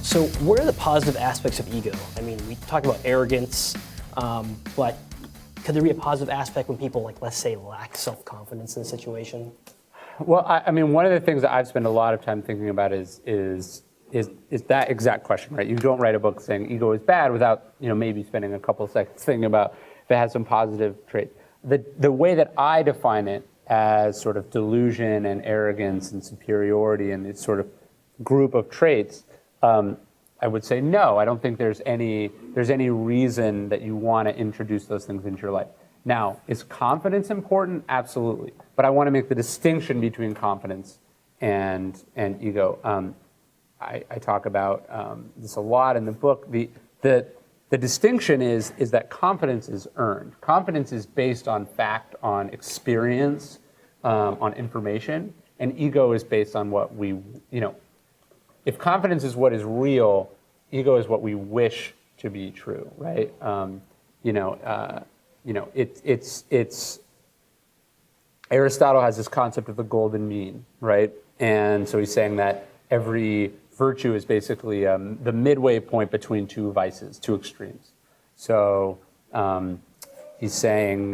So what are the positive aspects of ego? I mean, we talk about arrogance, but could there be a positive aspect when people, like, let's say, lack self-confidence in a situation? Well, I mean, one of the things that I've spent a lot of time thinking about is that exact question, right? You don't write a book saying ego is bad without, maybe spending a couple of seconds thinking about if it has some positive traits. The way that I define it as sort of delusion and arrogance and superiority and this sort of group of traits, I would say no. I don't think there's any reason that you want to introduce those things into your life. Now, is confidence important? Absolutely. But I want to make the distinction between confidence and ego. I talk about this a lot in the book. The distinction is that confidence is earned. Confidence is based on fact, on experience, on information, and ego is based on what we, if confidence is what is real, ego is what we wish to be true, right? It's Aristotle has this concept of the golden mean, right? And so he's saying that every virtue is basically the midway point between two vices, two extremes. So he's saying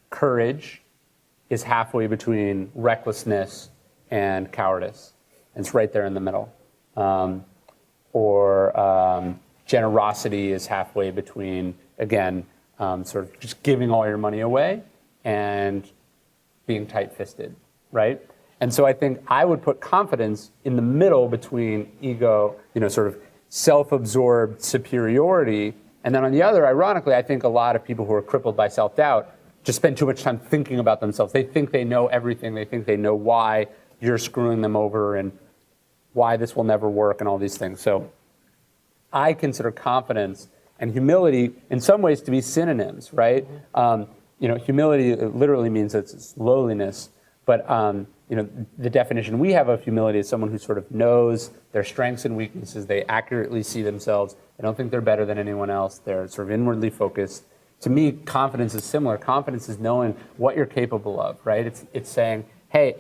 courage is halfway between recklessness and cowardice. And it's right there in the middle. Or generosity is halfway between, again, sort of just giving all your money away and being tight-fisted, right? And so I think I would put confidence in the middle between ego, sort of self-absorbed superiority, and then on the other, ironically, I think a lot of people who are crippled by self-doubt just spend too much time thinking about themselves. They think they know everything. They think they know why you're screwing them over and why this will never work and all these things. So I consider confidence and humility in some ways to be synonyms, right? Humility literally means it's lowliness, but the definition we have of humility is someone who sort of knows their strengths and weaknesses. They accurately see themselves. They don't think they're better than anyone else. They're sort of inwardly focused. To me, confidence is similar. Confidence is knowing what you're capable of, right? It's saying, hey,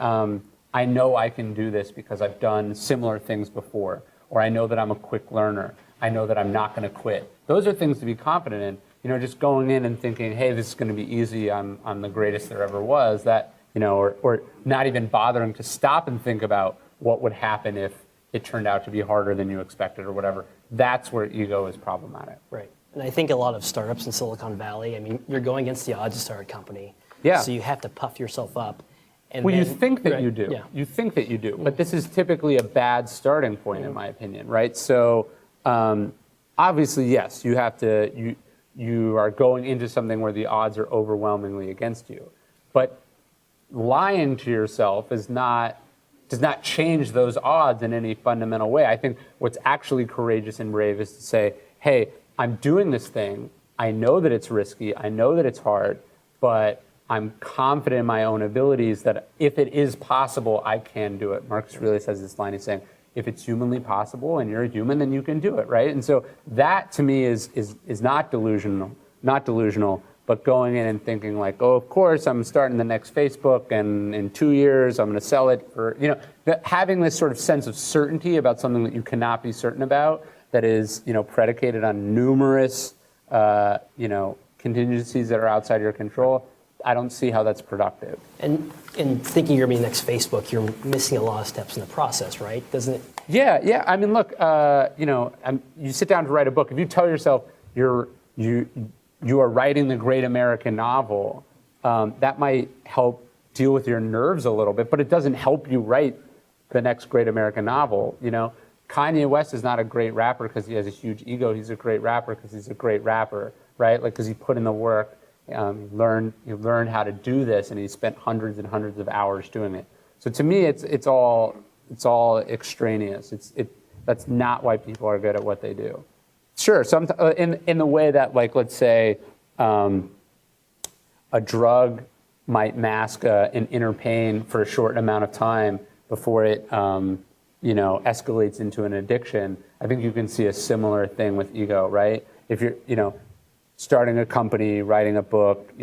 I know I can do this because I've done similar things before, or I know that I'm a quick learner. I know that I'm not going to quit. Those are things to be confident in. Just going in and thinking, hey, this is going to be easy. I'm the greatest there ever was. That, or not even bothering to stop and think about what would happen if it turned out to be harder than you expected or whatever. That's where ego is problematic. Right. And I think a lot of startups in Silicon Valley, I mean, you're going against the odds to start a company. Yeah. So you have to puff yourself up. And well, then, you think that right, you do. Yeah. You think that you do. But this is typically a bad starting point, in my opinion, right? So obviously, yes, you have to. You are going into something where the odds are overwhelmingly against you. But lying to yourself does not change those odds in any fundamental way. I think what's actually courageous and brave is to say, hey, I'm doing this thing. I know that it's risky. I know that it's hard, but I'm confident in my own abilities that if it is possible, I can do it. Marcus Aurelius has this line, he's saying, if it's humanly possible and you're a human, then you can do it, right? And so that to me is not delusional, but going in and thinking like, oh, of course, I'm starting the next Facebook and in 2 years I'm going to sell it for, having this sort of sense of certainty about something that you cannot be certain about, that is, predicated on numerous, contingencies that are outside your control. I don't see how that's productive. And in thinking you're going to be the next Facebook, you're missing a lot of steps in the process, right? Doesn't it? Yeah. I mean, look, you sit down to write a book. If you tell yourself you are writing the great American novel, that might help deal with your nerves a little bit, but it doesn't help you write the next great American novel. Kanye West is not a great rapper because he has a huge ego. He's a great rapper because he's a great rapper, right? Like, because he put in the work. He learned how to do this, and he spent hundreds and hundreds of hours doing it. So to me, it's all extraneous. That's not why people are good at what they do. Sure, in the way that, like, let's say a drug might mask an inner pain for a short amount of time before it escalates into an addiction. I think you can see a similar thing with ego, right? If you're starting a company, writing a book,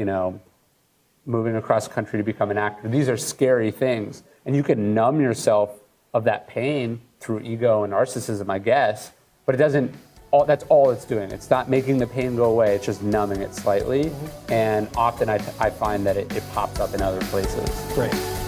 moving across country to become an actor. These are scary things. And you can numb yourself of that pain through ego and narcissism, I guess, but it doesn't, that's all it's doing. It's not making the pain go away, it's just numbing it slightly. And often I find that it pops up in other places. Right.